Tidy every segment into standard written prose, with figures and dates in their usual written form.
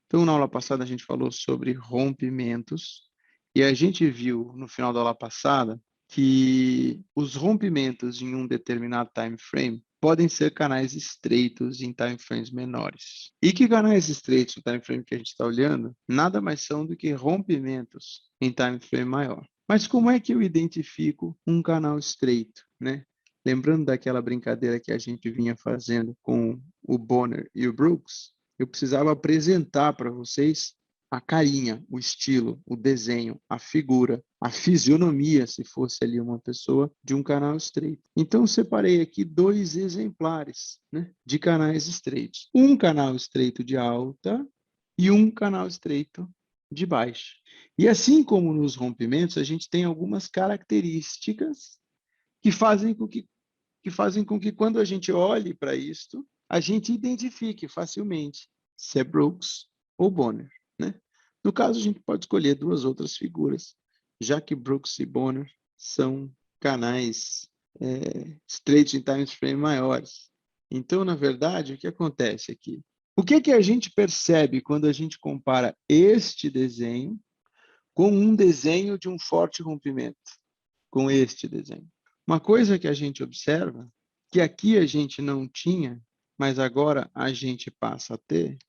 Então, na aula passada, a gente falou sobre rompimentos e a gente viu no final da aula passada que os rompimentos em um determinado time frame podem ser canais estreitos em time frames menores. E que canais estreitos no time frame que a gente está olhando nada mais são do que rompimentos em time frame maior. Mas como é que eu identifico um canal estreito, né? Lembrando daquela brincadeira que a gente vinha fazendo com o Bonner e o Brooks, eu precisava apresentar para vocês a carinha, o estilo, o desenho, a figura, a fisionomia, se fosse ali uma pessoa, de um canal estreito. Então, eu separei aqui dois exemplares, né, de canais estreitos. Um canal estreito de alta e um canal estreito de baixa. E assim como nos rompimentos, a gente tem algumas características que fazem com que quando a gente olhe para isto, a gente identifique facilmente se é Brooks ou Bonner, né? No caso, a gente pode escolher duas outras figuras, já que Brooks e Bonner são canais estreitos em time frame maiores. Então, na verdade, o que acontece aqui? O que a gente percebe quando a gente compara este desenho com um desenho de um forte rompimento, com este desenho? Uma coisa que a gente observa, que aqui a gente não tinha, mas agora a gente passa a ter,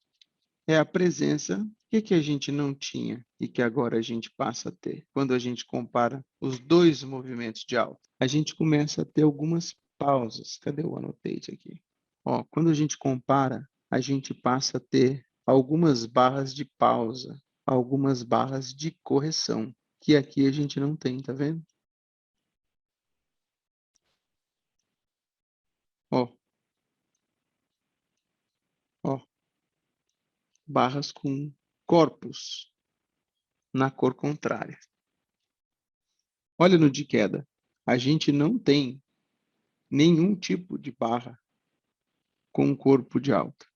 é a presença. O que a gente não tinha e que agora a gente passa a ter? Quando a gente compara os dois movimentos de alta, a gente começa a ter algumas pausas. Cadê o annotate aqui? Ó, quando a gente compara, a gente passa a ter algumas barras de pausa, algumas barras de correção, que aqui a gente não tem, tá vendo? Ó, ó, barras com corpos na cor contrária. Olha no de queda. A gente não tem nenhum tipo de barra com corpo de alta.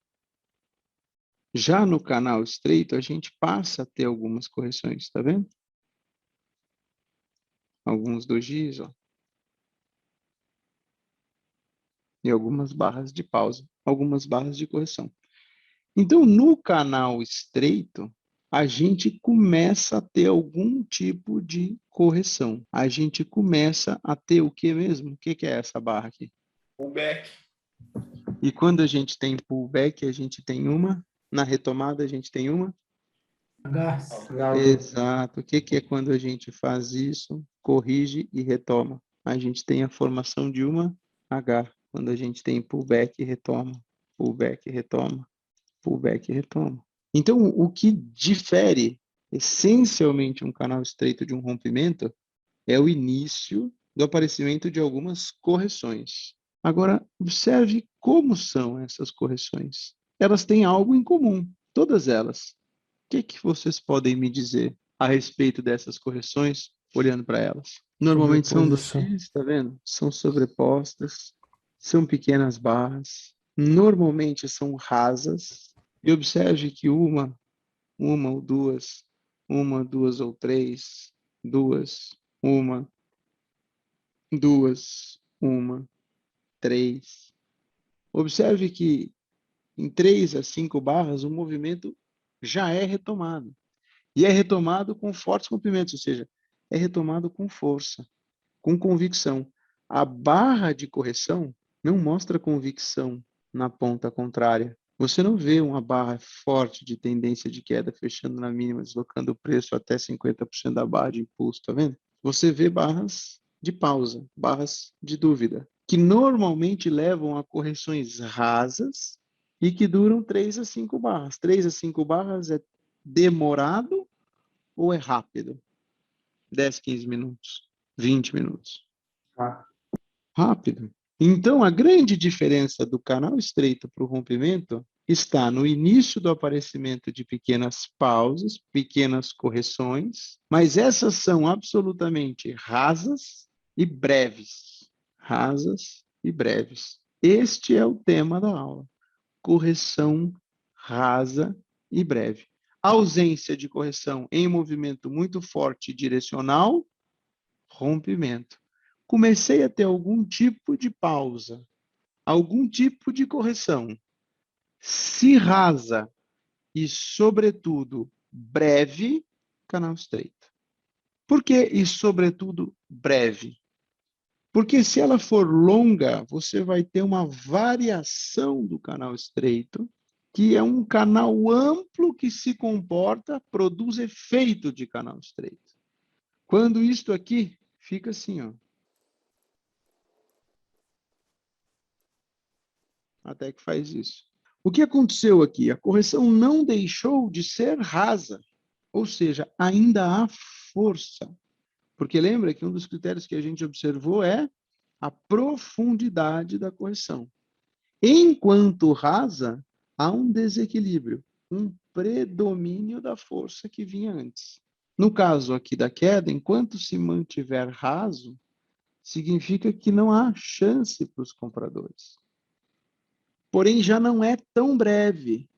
Já no canal estreito, a gente passa a ter algumas correções, tá vendo? Alguns dojis, ó. E algumas barras de pausa, algumas barras de correção. Então, no canal estreito, a gente começa a ter algum tipo de correção. A gente começa a ter o que mesmo? O que é essa barra aqui? Pullback. E quando a gente tem pullback, a gente tem uma. Na retomada, a gente tem uma. Exato. O que é quando a gente faz isso, corrige e retoma? A gente tem a formação de uma H. Quando a gente tem pullback e retoma, pullback e retoma, pullback e retoma. Então, o que difere essencialmente um canal estreito de um rompimento é o início do aparecimento de algumas correções. Agora, observe como são essas correções. Elas têm algo em comum, todas elas. O que vocês podem me dizer a respeito dessas correções, olhando para elas? Normalmente são dojis, está vendo? São sobrepostas, são pequenas barras, normalmente são rasas, e observe que uma ou duas, uma, duas ou três, duas, uma, duas, uma, três. Observe que em 3 a 5 barras o movimento já é retomado. E é retomado com fortes comprimentos, ou seja, é retomado com força, com convicção. A barra de correção não mostra convicção na ponta contrária. Você não vê uma barra forte de tendência de queda fechando na mínima, deslocando o preço até 50% da barra de impulso, tá vendo? Você vê barras de pausa, barras de dúvida, que normalmente levam a correções rasas e que duram 3 a 5 barras. 3 a 5 barras é demorado ou é rápido? 10, 15 minutos, 20 minutos. Rápido. Então, a grande diferença do canal estreito para o rompimento está no início do aparecimento de pequenas pausas, pequenas correções, mas essas são absolutamente rasas e breves. Rasas e breves. Este é o tema da aula. Correção rasa e breve. Ausência de correção em movimento muito forte direcional, rompimento. Comecei a ter algum tipo de pausa, algum tipo de correção. Se rasa e, sobretudo, breve, canal estreito. Por que e, sobretudo, breve? Porque se ela for longa, você vai ter uma variação do canal estreito, que é um canal amplo que se comporta, produz efeito de canal estreito. Quando isto aqui fica assim, ó. Até que faz isso. O que aconteceu aqui? A correção não deixou de ser rasa, ou seja, ainda há força. Porque lembra que um dos critérios que a gente observou é a profundidade da correção. Enquanto rasa, há um desequilíbrio, um predomínio da força que vinha antes. No caso aqui da queda, enquanto se mantiver raso, significa que não há chance para os compradores. Porém, já não é tão breve.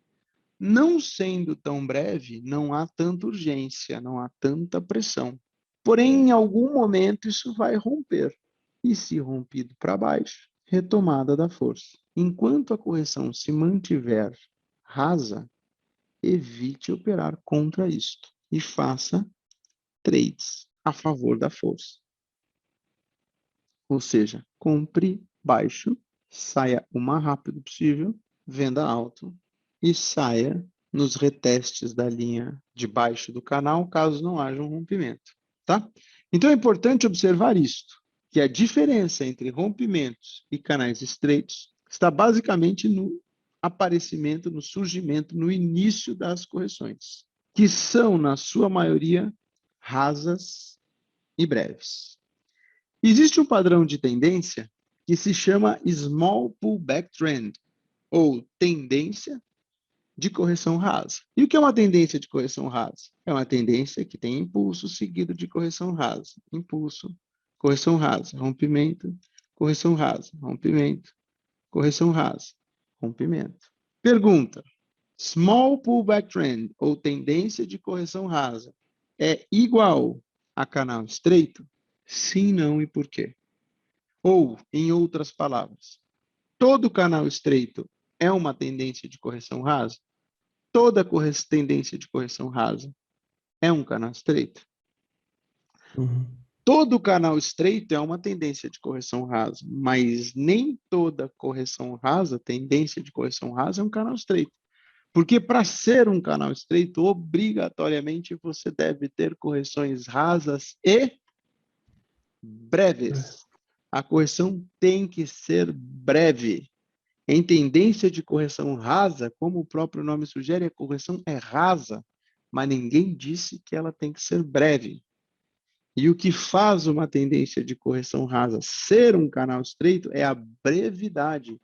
Não sendo tão breve, não há tanta urgência, não há tanta pressão. Porém, em algum momento, isso vai romper. E se rompido para baixo, retomada da força. Enquanto a correção se mantiver rasa, evite operar contra isto e faça trades a favor da força. Ou seja, compre baixo, saia o mais rápido possível, venda alto e saia nos retestes da linha de baixo do canal, caso não haja um rompimento, tá? Então é importante observar isto, que a diferença entre rompimentos e canais estreitos está basicamente no aparecimento, no surgimento, no início das correções, que são, na sua maioria, rasas e breves. Existe um padrão de tendência que se chama Small Pullback Trend, ou tendência de correção rasa. E o que é uma tendência de correção rasa? É uma tendência que tem impulso seguido de correção rasa. Impulso, correção rasa, rompimento, correção rasa, rompimento, correção rasa, rompimento. Pergunta: Small Pullback Trend, ou tendência de correção rasa, é igual a canal estreito? Sim, não e por quê? Ou, em outras palavras, todo canal estreito é uma tendência de correção rasa? Toda tendência de correção rasa é um canal estreito? Uhum. Todo canal estreito é uma tendência de correção rasa, mas nem toda correção rasa, tendência de correção rasa, é um canal estreito. Porque para ser um canal estreito, obrigatoriamente você deve ter correções rasas e breves. A correção tem que ser breve. Em tendência de correção rasa, como o próprio nome sugere, a correção é rasa, mas ninguém disse que ela tem que ser breve. E o que faz uma tendência de correção rasa ser um canal estreito é a brevidade,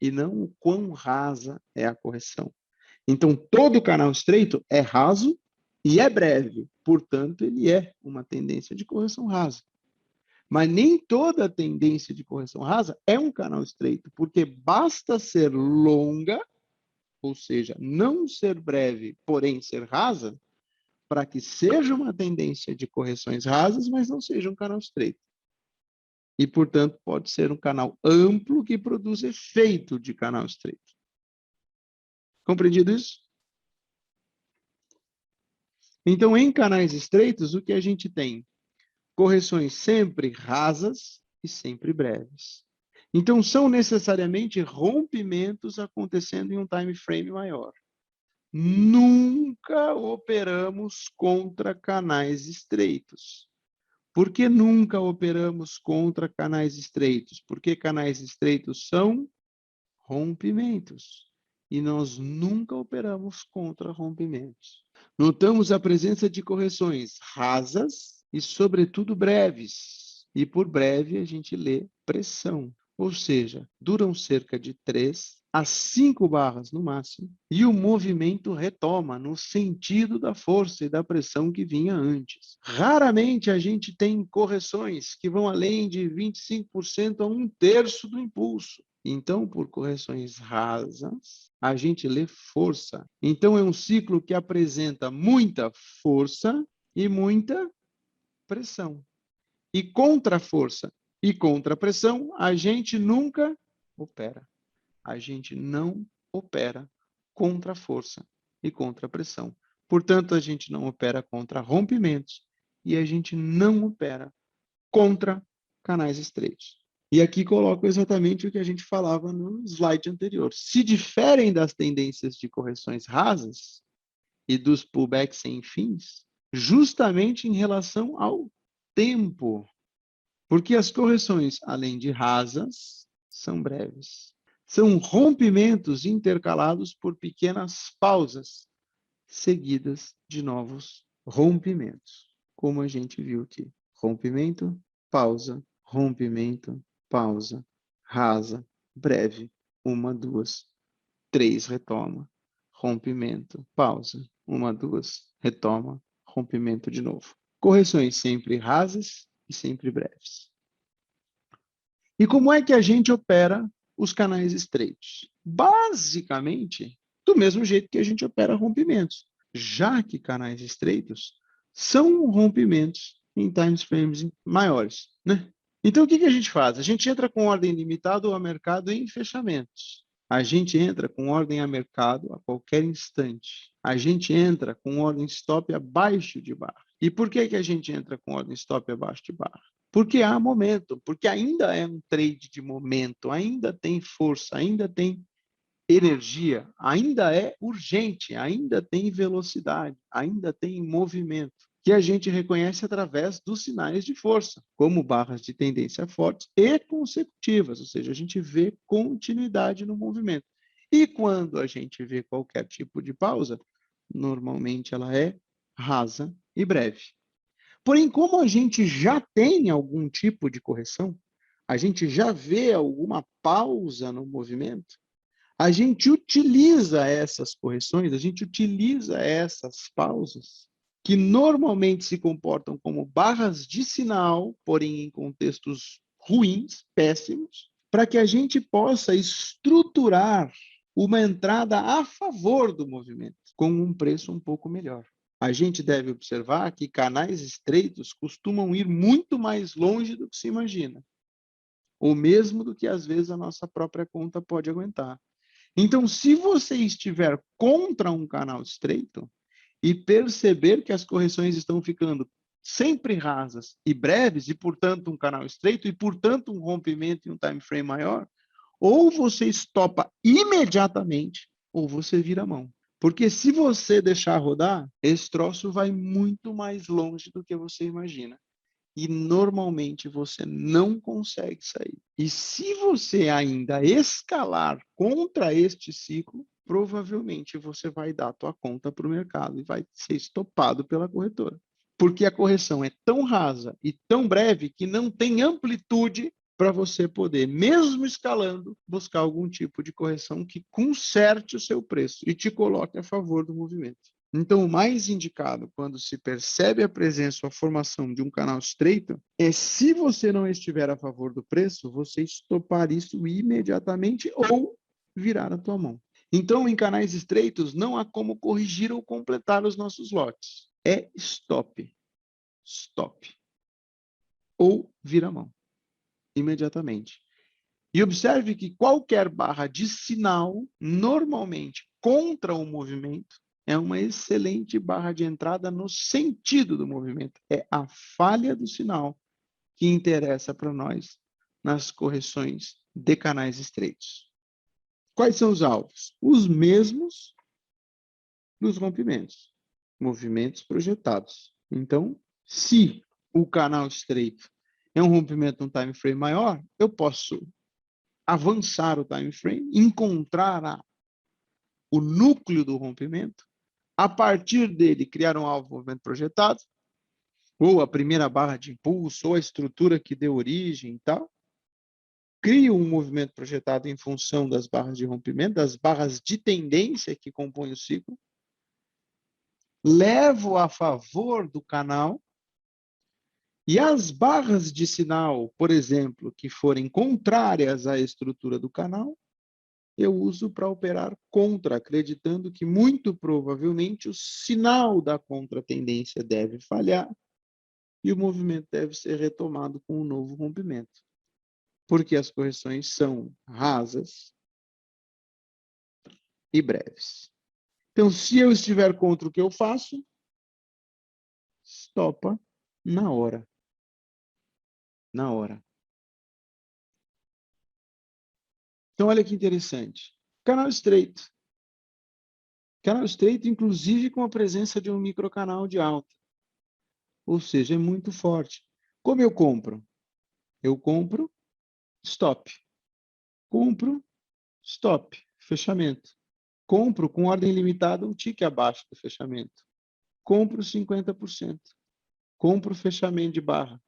e não o quão rasa é a correção. Então, todo canal estreito é raso e é breve, portanto, ele é uma tendência de correção rasa. Mas nem toda tendência de correção rasa é um canal estreito, porque basta ser longa, ou seja, não ser breve, porém ser rasa, para que seja uma tendência de correções rasas, mas não seja um canal estreito. E, portanto, pode ser um canal amplo que produz efeito de canal estreito. Compreendido isso? Então, em canais estreitos, o que a gente tem? Correções sempre rasas e sempre breves. Então, são necessariamente rompimentos acontecendo em um time frame maior. Nunca operamos contra canais estreitos. Por que nunca operamos contra canais estreitos? Porque canais estreitos são rompimentos. E nós nunca operamos contra rompimentos. Notamos a presença de correções rasas e, sobretudo, breves. E por breve a gente lê pressão. Ou seja, duram cerca de 3 a 5 barras no máximo, e o movimento retoma no sentido da força e da pressão que vinha antes. Raramente a gente tem correções que vão além de 25% a 1/3 do impulso. Então, por correções rasas, a gente lê força. Então, é um ciclo que apresenta muita força e muita pressão. E contra a força e contra a pressão, a gente nunca opera. A gente não opera contra a força e contra pressão. Portanto, a gente não opera contra rompimentos e a gente não opera contra canais estreitos. E aqui coloco exatamente o que a gente falava no slide anterior. Se diferem das tendências de correções rasas e dos pullbacks sem fins, justamente em relação ao tempo. Porque as correções, além de rasas, são breves. São rompimentos intercalados por pequenas pausas, seguidas de novos rompimentos, como a gente viu aqui. Rompimento, pausa, rasa, breve, uma, duas, três, retoma, rompimento, pausa, uma, duas, retoma, rompimento de novo. Correções sempre rasas e sempre breves. E como é que a gente opera os canais estreitos? Basicamente, do mesmo jeito que a gente opera rompimentos, já que canais estreitos são rompimentos em time frames maiores, né? Então, o que a gente faz? A gente entra com ordem limitada ou a mercado em fechamentos. A gente entra com ordem a mercado a qualquer instante. A gente entra com ordem stop abaixo de barra. E por que a gente entra com ordem stop abaixo de barra? Porque há momento, porque ainda é um trade de momento, ainda tem força, ainda tem energia, ainda é urgente, ainda tem velocidade, ainda tem movimento, que a gente reconhece através dos sinais de força, como barras de tendência fortes e consecutivas, ou seja, a gente vê continuidade no movimento. E quando a gente vê qualquer tipo de pausa, normalmente ela é rasa e breve. Porém, como a gente já tem algum tipo de correção, a gente já vê alguma pausa no movimento, a gente utiliza essas correções, a gente utiliza essas pausas, que normalmente se comportam como barras de sinal, porém em contextos ruins, péssimos, para que a gente possa estruturar uma entrada a favor do movimento, com um preço um pouco melhor. A gente deve observar que canais estreitos costumam ir muito mais longe do que se imagina, ou mesmo do que às vezes a nossa própria conta pode aguentar. Então, se você estiver contra um canal estreito e perceber que as correções estão ficando sempre rasas e breves, e portanto um canal estreito, e portanto um rompimento em um time frame maior, ou você estopa imediatamente, ou você vira a mão. Porque se você deixar rodar, esse troço vai muito mais longe do que você imagina. E normalmente você não consegue sair. E se você ainda escalar contra este ciclo, provavelmente você vai dar a tua conta para o mercado e vai ser estopado pela corretora. Porque a correção é tão rasa e tão breve que não tem amplitude para você poder, mesmo escalando, buscar algum tipo de correção que conserte o seu preço e te coloque a favor do movimento. Então, o mais indicado quando se percebe a presença ou a formação de um canal estreito é, se você não estiver a favor do preço, você estopar isso imediatamente ou virar a tua mão. Então, em canais estreitos, não há como corrigir ou completar os nossos lotes. É stop. Stop. Ou vira a mão imediatamente. E observe que qualquer barra de sinal, normalmente contra o movimento, é uma excelente barra de entrada no sentido do movimento. É a falha do sinal que interessa para nós nas correções de canais estreitos. Quais são os alvos? Os mesmos dos rompimentos, movimentos projetados. Então, se o canal estreito é um rompimento num time frame maior, eu posso avançar o time frame, encontrar o núcleo do rompimento, a partir dele criar um alvo movimento projetado, ou a primeira barra de impulso, ou a estrutura que deu origem e tal. Crio um movimento projetado em função das barras de rompimento, das barras de tendência que compõem o ciclo. Levo a favor do canal. E as barras de sinal, por exemplo, que forem contrárias à estrutura do canal, eu uso para operar contra, acreditando que muito provavelmente o sinal da contratendência deve falhar e o movimento deve ser retomado com um novo rompimento. Porque as correções são rasas e breves. Então, se eu estiver contra o que eu faço, stopa na hora. Na hora. Então, olha que interessante. Canal estreito. Canal estreito, inclusive com a presença de um microcanal de alta. Ou seja, é muito forte. Como eu compro? Eu compro, stop. Compro, stop, fechamento. Compro com ordem limitada um tique abaixo do fechamento. Compro 50%. Compro fechamento de barra.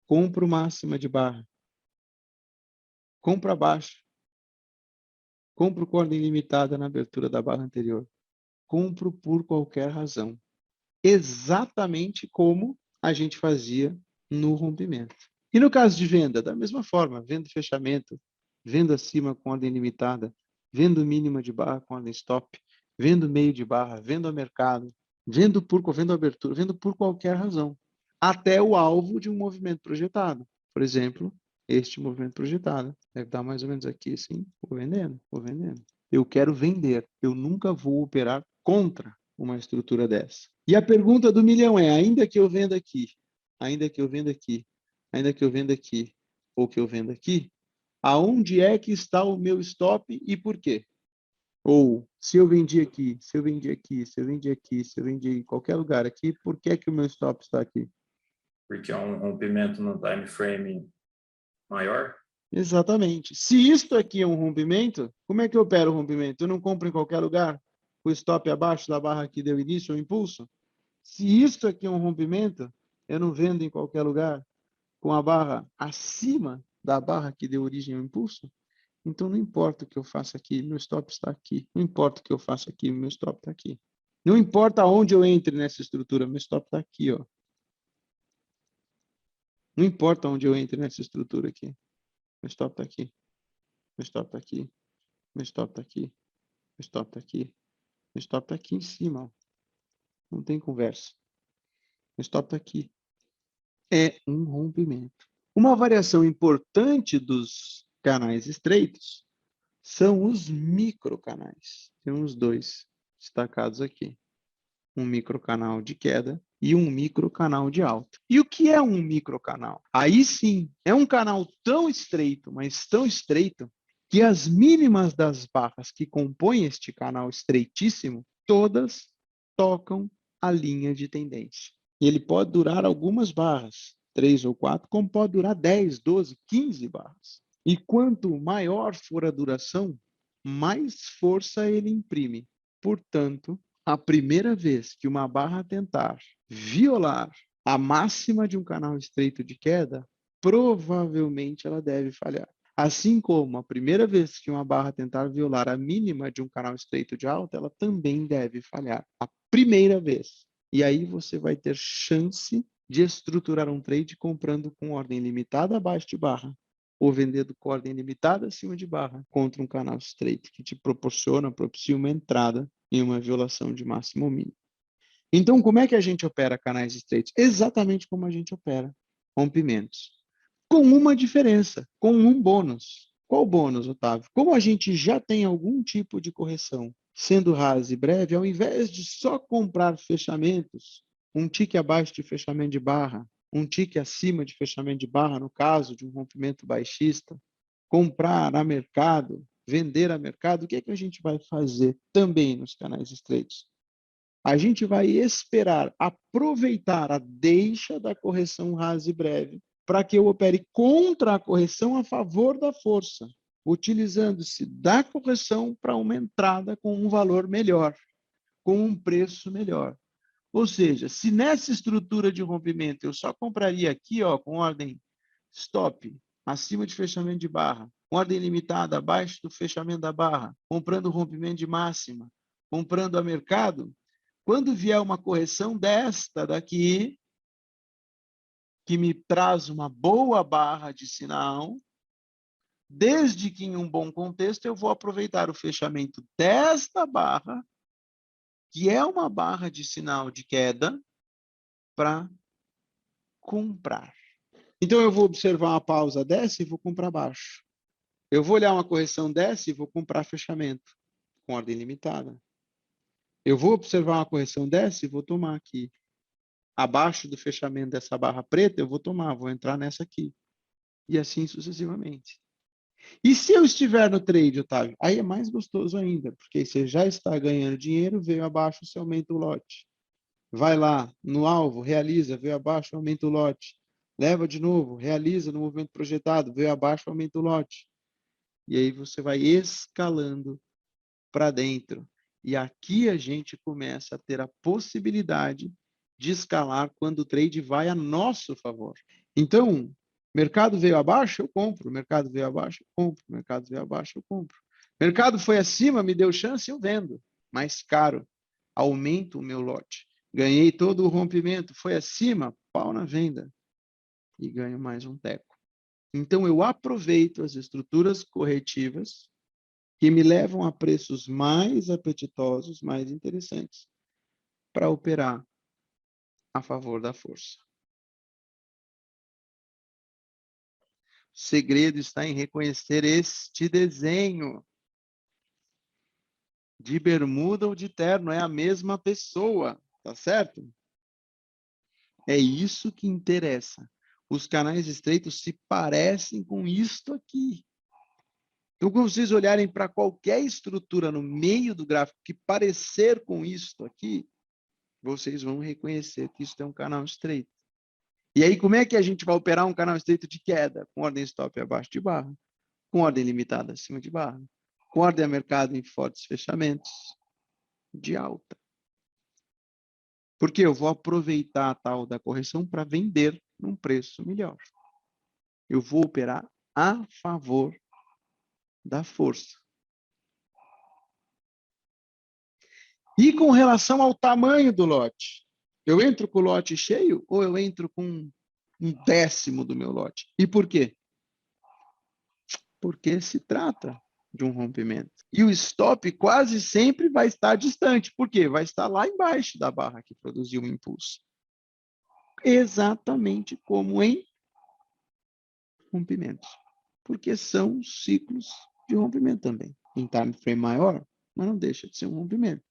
Compro máxima de barra. Compro abaixo. Compro com ordem limitada na abertura da barra anterior. Compro por qualquer razão. Exatamente como a gente fazia no rompimento. E no caso de venda, da mesma forma, venda fechamento, venda acima com ordem limitada, venda mínima de barra com ordem stop, vendo meio de barra, vendo a mercado, vendo abertura, vendo por qualquer razão, até o alvo de um movimento projetado. Por exemplo, este movimento projetado. Deve dar mais ou menos aqui, assim, vou vendendo, vou vendendo. Eu quero vender, eu nunca vou operar contra uma estrutura dessa. E a pergunta do milhão é, ainda que eu venda aqui, ainda que eu venda aqui, ainda que eu venda aqui, ou que eu venda aqui, aonde é que está o meu stop e por quê? Ou, se eu vendi aqui, se eu vendi aqui, se eu vendi aqui, se eu vendi em qualquer lugar aqui, por que que o meu stop está aqui? Porque é um rompimento no time frame maior? Exatamente. Se isto aqui é um rompimento, como é que eu opero o rompimento? Eu não compro em qualquer lugar? O stop abaixo da barra que deu início ao impulso? Se isto aqui é um rompimento, eu não vendo em qualquer lugar com a barra acima da barra que deu origem ao impulso? Então, não importa o que eu faça aqui, meu stop está aqui. Não importa o que eu faça aqui, meu stop está aqui. Não importa onde eu entre nessa estrutura, meu stop está aqui, ó. Não importa onde eu entre nessa estrutura aqui. Meu stop está aqui. Meu stop está aqui. Meu stop está aqui. Meu stop está aqui. Meu stop está aqui em cima, ó. Não tem conversa. Meu stop está aqui. É um rompimento. Uma variação importante dos canais estreitos são os microcanais. Temos dois destacados aqui. Um microcanal de queda e um microcanal de alta. E o que é um microcanal? Aí sim, é um canal tão estreito, mas tão estreito, que as mínimas das barras que compõem este canal estreitíssimo, todas tocam a linha de tendência. E ele pode durar algumas barras, 3 ou 4, como pode durar 10, 12, 15 barras. E quanto maior for a duração, mais força ele imprime. Portanto, a primeira vez que uma barra tentar violar a máxima de um canal estreito de queda, provavelmente ela deve falhar. Assim como a primeira vez que uma barra tentar violar a mínima de um canal estreito de alta, ela também deve falhar. A primeira vez. E aí você vai ter chance de estruturar um trade comprando com ordem limitada abaixo de barra ou vendendo com ordem limitada acima de barra contra um canal estreito que te propicia uma entrada em uma violação de máximo ou mínimo. Então, como é que a gente opera canais estreitos? Exatamente como a gente opera rompimentos. Com uma diferença, com um bônus. Qual bônus, Otávio? Como a gente já tem algum tipo de correção, sendo rasa e breve, ao invés de só comprar fechamentos, um tique abaixo de fechamento de barra, um tique acima de fechamento de barra, no caso de um rompimento baixista, comprar a mercado, vender a mercado, o que é que a gente vai fazer também nos canais estreitos? A gente vai esperar aproveitar a deixa da correção rasa e breve para que eu opere contra a correção a favor da força, utilizando-se da correção para uma entrada com um valor melhor, com um preço melhor. Ou seja, se nessa estrutura de rompimento eu só compraria aqui, ó, com ordem stop, acima de fechamento de barra, ordem limitada abaixo do fechamento da barra, comprando o rompimento de máxima, comprando a mercado, quando vier uma correção desta daqui, que me traz uma boa barra de sinal, desde que em um bom contexto eu vou aproveitar o fechamento desta barra, que é uma barra de sinal de queda, para comprar. Então eu vou observar uma pausa dessa e vou comprar baixo. Eu vou olhar uma correção dessa e vou comprar fechamento com ordem limitada. Eu vou observar uma correção dessa e vou tomar aqui. Abaixo do fechamento dessa barra preta, eu vou tomar, vou entrar nessa aqui. E assim sucessivamente. E se eu estiver no trade, Otávio? Aí é mais gostoso ainda, porque você já está ganhando dinheiro, veio abaixo, você aumenta o lote. Vai lá no alvo, realiza, veio abaixo, aumenta o lote. Leva de novo, realiza no movimento projetado, veio abaixo, aumenta o lote. E aí você vai escalando para dentro. E aqui a gente começa a ter a possibilidade de escalar quando o trade vai a nosso favor. Então, mercado veio abaixo, eu compro. Mercado veio abaixo, eu compro. Mercado veio abaixo, eu compro. Mercado foi acima, me deu chance, eu vendo. Mais caro. Aumento o meu lote. Ganhei todo o rompimento. Foi acima, pau na venda. E ganho mais um teco. Então, eu aproveito as estruturas corretivas que me levam a preços mais apetitosos, mais interessantes, para operar a favor da força. O segredo está em reconhecer este desenho. De bermuda ou de terno, é a mesma pessoa, tá certo? É isso que interessa. Os canais estreitos se parecem com isto aqui. Então, quando vocês olharem para qualquer estrutura no meio do gráfico que parecer com isto aqui, vocês vão reconhecer que isso é um canal estreito. E aí, como é que a gente vai operar um canal estreito de queda? Com ordem stop abaixo de barra, com ordem limitada acima de barra, com ordem a mercado em fortes fechamentos de alta. Porque eu vou aproveitar a tal da correção para vender num preço melhor. Eu vou operar a favor da força. E com relação ao tamanho do lote, eu entro com o lote cheio ou eu entro com 1/10 do meu lote? E por quê? Porque se trata de um rompimento. E o stop quase sempre vai estar distante. Por quê? Vai estar lá embaixo da barra que produziu o impulso. Exatamente como em rompimentos. Porque são ciclos de rompimento também. Em time frame maior, mas não deixa de ser um rompimento.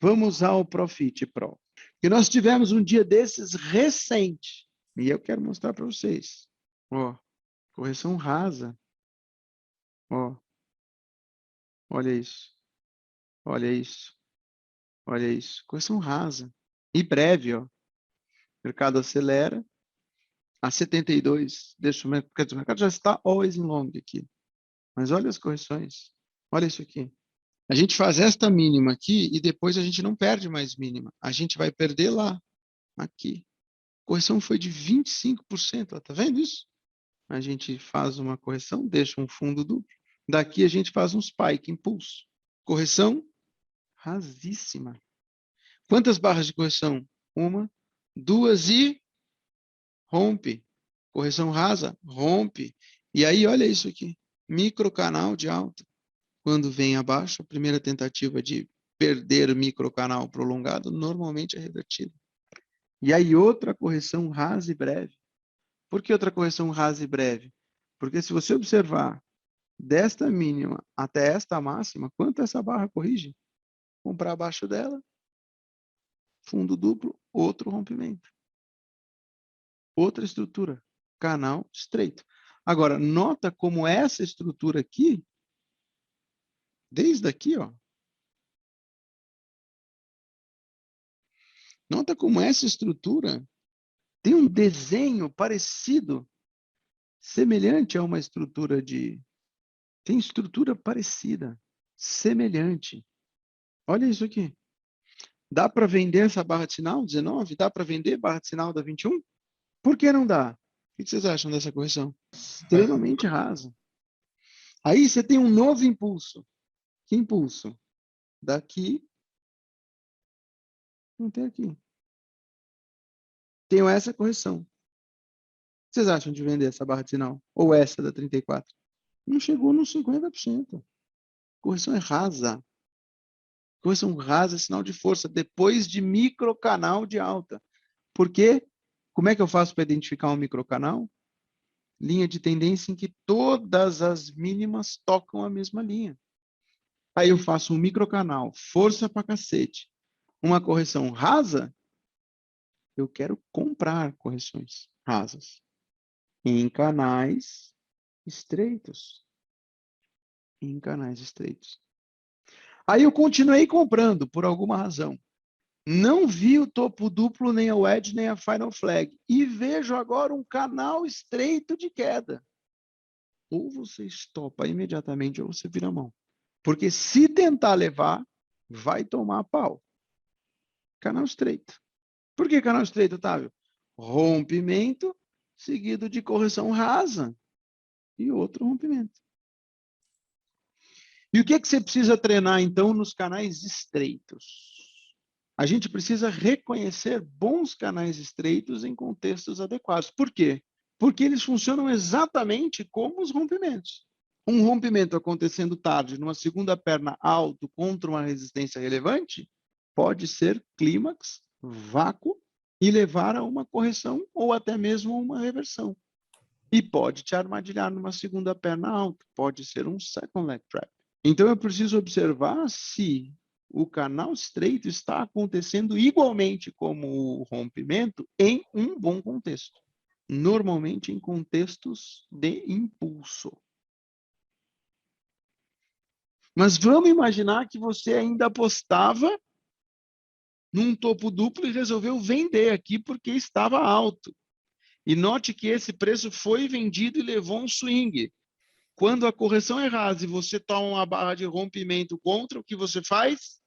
Vamos ao Profit Pro. E nós tivemos um dia desses recente. E eu quero mostrar para vocês. Ó, correção rasa. Ó, olha isso. Olha isso. Olha isso. Correção rasa. E breve, ó. O mercado acelera. A 72, deixa o mercado já está always in long aqui. Mas olha as correções. Olha isso aqui. A gente faz esta mínima aqui e depois a gente não perde mais mínima. A gente vai perder lá, aqui. A correção foi de 25%, ó, tá vendo isso? A gente faz uma correção, deixa um fundo duplo. Daqui a gente faz um spike, impulso. Correção rasíssima. Quantas barras de correção? 1, 2 e rompe. Correção rasa, rompe. E aí, olha isso aqui. Microcanal de alta. Quando vem abaixo, a primeira tentativa de perder microcanal prolongado normalmente é revertida. E aí outra correção rasa e breve. Por que outra correção rasa e breve? Porque se você observar desta mínima até esta máxima, quanto essa barra corrige? Comprar abaixo dela, fundo duplo, outro rompimento. Outra estrutura, canal estreito. Agora, nota como essa estrutura aqui, desde aqui, ó, nota como essa estrutura tem um desenho parecido, semelhante a uma estrutura de... Tem estrutura parecida, semelhante. Olha isso aqui. Dá para vender essa barra de sinal, 19? Dá para vender barra de sinal da 21? Por que não dá? O que vocês acham dessa correção? Extremamente rasa. Aí você tem um novo impulso. Que impulso? Daqui, não tem aqui. Tenho essa correção. O que vocês acham de vender essa barra de sinal? Ou essa da 34? Não chegou nos 50%. Correção é rasa. Correção rasa é sinal de força, depois de microcanal de alta. Por quê? Como é que eu faço para identificar um microcanal? Linha de tendência em que todas as mínimas tocam a mesma linha. Aí eu faço um microcanal, força pra cacete. Uma correção rasa, eu quero comprar correções rasas em canais estreitos. Em canais estreitos. Aí eu continuei comprando por alguma razão. Não vi o topo duplo, nem a wedge, nem a final flag. E vejo agora um canal estreito de queda. Ou você estopa imediatamente ou você vira a mão. Porque se tentar levar, vai tomar pau. Canal estreito. Por que canal estreito, Otávio? Rompimento seguido de correção rasa e outro rompimento. E o que você precisa treinar, então, nos canais estreitos? A gente precisa reconhecer bons canais estreitos em contextos adequados. Por quê? Porque eles funcionam exatamente como os rompimentos. Um rompimento acontecendo tarde, numa segunda perna alto contra uma resistência relevante, pode ser clímax, vácuo e levar a uma correção ou até mesmo uma reversão. E pode te armadilhar numa segunda perna alta, pode ser um second leg trap. Então eu preciso observar se o canal estreito está acontecendo igualmente como o rompimento em um bom contexto. Normalmente em contextos de impulso. Mas vamos imaginar que você ainda apostava num topo duplo e resolveu vender aqui porque estava alto. E note que esse preço foi vendido e levou um swing. Quando a correção é rasa e você toma uma barra de rompimento contra, o que você faz?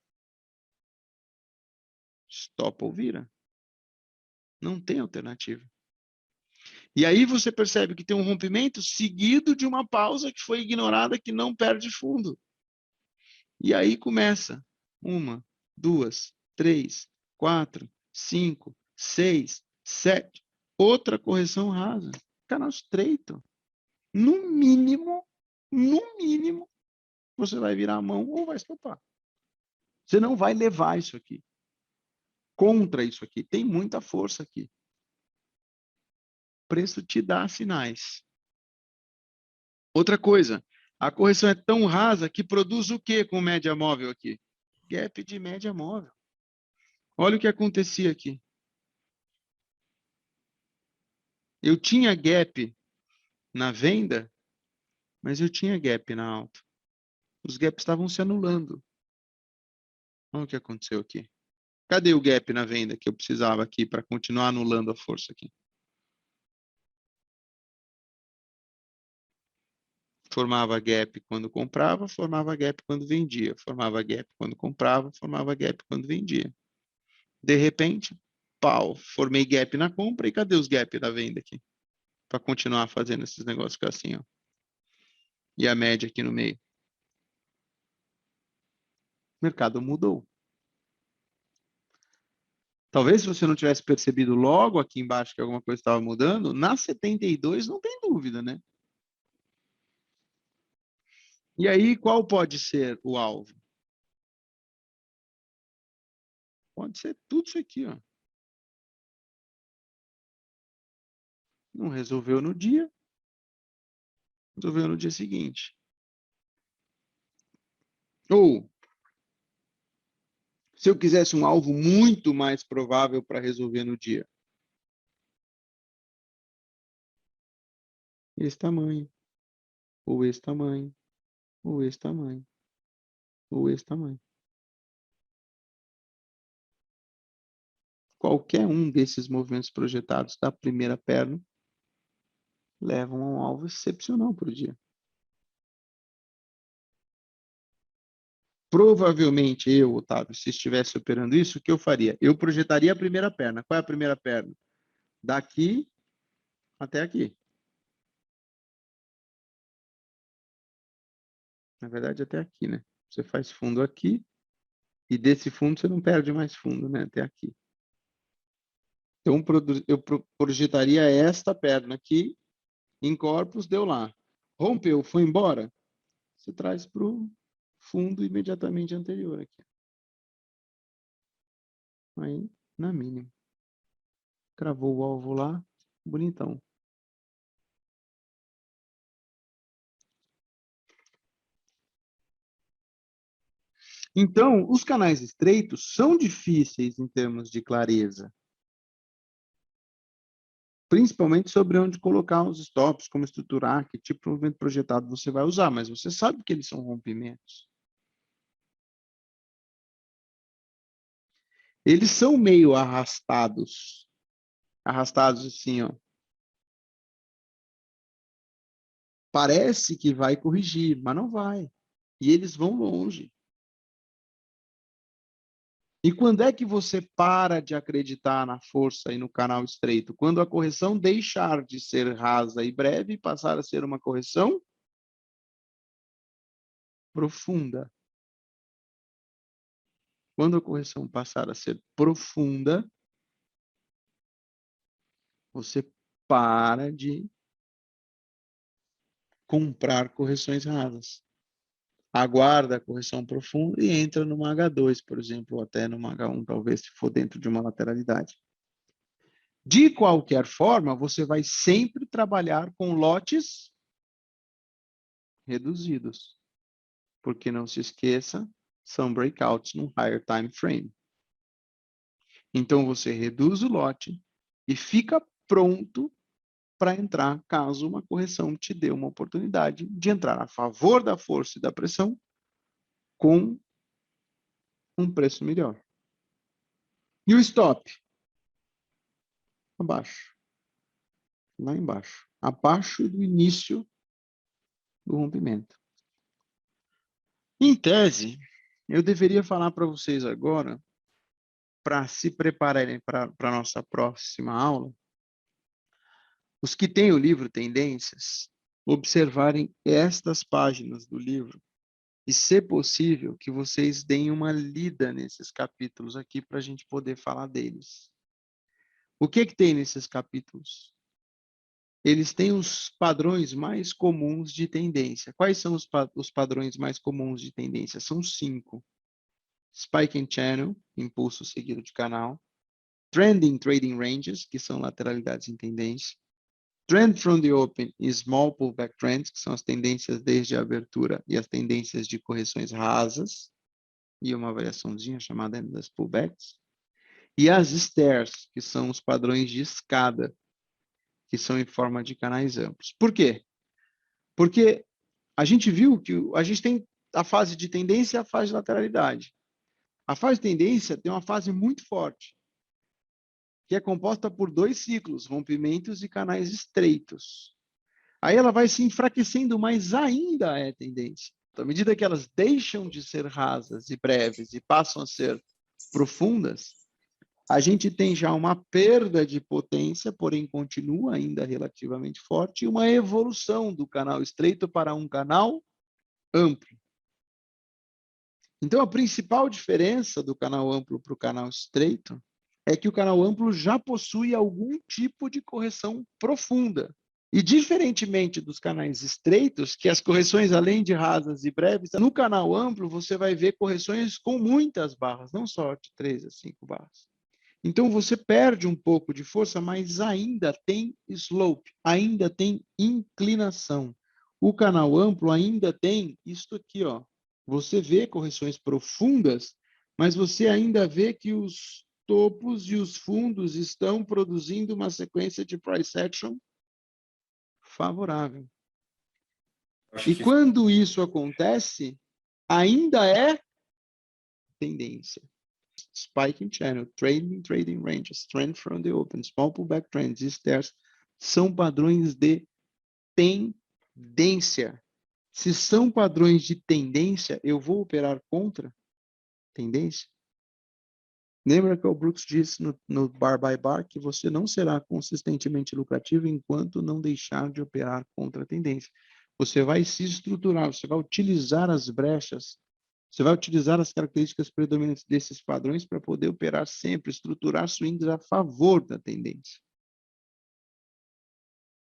Stop ou vira. Não tem alternativa. E aí você percebe que tem um rompimento seguido de uma pausa que foi ignorada, que não perde fundo. E aí começa 1, 2, 3, 4, 5, 6, 7. Outra correção rasa. Canal estreito. No mínimo, você vai virar a mão ou vai estopar. Você não vai levar isso aqui. Contra isso aqui. Tem muita força aqui. O preço te dá sinais. Outra coisa, a correção é tão rasa que produz o que com média móvel aqui? Gap de média móvel. Olha o que acontecia aqui. Eu tinha gap na venda, mas eu tinha gap na alta. Os gaps estavam se anulando. Olha o que aconteceu aqui. Cadê o gap na venda que eu precisava aqui para continuar anulando a força aqui? Formava gap quando comprava, formava gap quando vendia. Formava gap quando comprava, formava gap quando vendia. De repente, pau, formei gap na compra e cadê os gap na venda aqui? Para continuar fazendo esses negócios ficar assim, ó. E a média aqui no meio. O mercado mudou. Talvez se você não tivesse percebido logo aqui embaixo que alguma coisa estava mudando, na 72 não tem dúvida, né? E aí, qual pode ser o alvo? Pode ser tudo isso aqui, ó. Não resolveu no dia, resolveu no dia seguinte. Ou, se eu quisesse um alvo muito mais provável para resolver no dia. Esse tamanho, ou esse tamanho, ou esse tamanho, ou esse tamanho. Qualquer um desses movimentos projetados da primeira perna levam a um alvo excepcional para o dia. Provavelmente eu, Otávio, se estivesse operando isso, o que eu faria? Eu projetaria a primeira perna. Qual é a primeira perna? Daqui até aqui. Na verdade, até aqui, né? Você faz fundo aqui e desse fundo você não perde mais fundo, né? Até aqui. Então, eu projetaria esta perna aqui em corpus, deu lá. Rompeu, foi embora. Você traz para o fundo imediatamente anterior aqui. Aí, na mínima. Cravou o alvo lá, bonitão. Então, os canais estreitos são difíceis em termos de clareza. Principalmente sobre onde colocar os stops, como estruturar, que tipo de movimento projetado você vai usar, mas você sabe que eles são rompimentos. Eles são meio arrastados. Arrastados assim, ó. Parece que vai corrigir, mas não vai. E eles vão longe. E quando é que você para de acreditar na força e no canal estreito? Quando a correção deixar de ser rasa e breve e passar a ser uma correção profunda. Quando a correção passar a ser profunda, você para de comprar correções rasas. Aguarda a correção profunda e entra numa H2, por exemplo, ou até numa H1, talvez, se for dentro de uma lateralidade. De qualquer forma, você vai sempre trabalhar com lotes reduzidos. Porque não se esqueça, são breakouts no higher time frame. Então, você reduz o lote e fica pronto para entrar caso uma correção te dê uma oportunidade de entrar a favor da força e da pressão com um preço melhor. E o stop? Abaixo. Lá embaixo. Abaixo do início do rompimento. Em tese, eu deveria falar para vocês agora, para se prepararem para a nossa próxima aula, os que têm o livro Tendências, observarem estas páginas do livro e, se possível, que vocês deem uma lida nesses capítulos aqui para a gente poder falar deles. O que tem nesses capítulos? Eles têm os padrões mais comuns de tendência. Quais são os padrões mais comuns de tendência? São 5. Spike and Channel, impulso seguido de canal. Trending Trading Ranges, que são lateralidades em tendência. Trend from the Open e Small Pullback Trends, que são as tendências desde a abertura e as tendências de correções rasas. E uma variaçãozinha chamada Endless Pullbacks. E as Stairs, que são os padrões de escada, que são em forma de canais amplos. Por quê? Porque a gente viu que a gente tem a fase de tendência e a fase de lateralidade. A fase de tendência tem uma fase muito forte, que é composta por 2 ciclos, rompimentos e canais estreitos. Aí ela vai se enfraquecendo, mas ainda é tendência. Então, à medida que elas deixam de ser rasas e breves e passam a ser profundas, a gente tem já uma perda de potência, porém continua ainda relativamente forte, e uma evolução do canal estreito para um canal amplo. Então, a principal diferença do canal amplo para o canal estreito é que o canal amplo já possui algum tipo de correção profunda. E, diferentemente dos canais estreitos, que as correções, além de rasas e breves, no canal amplo você vai ver correções com muitas barras, não só de 3 a 5 barras. Então, você perde um pouco de força, mas ainda tem slope, ainda tem inclinação. O canal amplo ainda tem isto aqui, ó. Você vê correções profundas, mas você ainda vê que os topos e os fundos estão produzindo uma sequência de price action favorável. E quando isso acontece, ainda é tendência. Spike in channel, trading ranges, trend from the open, small pullback trends, stairs, são padrões de tendência. Se são padrões de tendência, eu vou operar contra tendência? Lembra que o Brooks disse no bar by bar que você não será consistentemente lucrativo enquanto não deixar de operar contra a tendência. Você vai se estruturar, você vai utilizar as brechas, você vai utilizar as características predominantes desses padrões para poder operar sempre, estruturar swings a favor da tendência.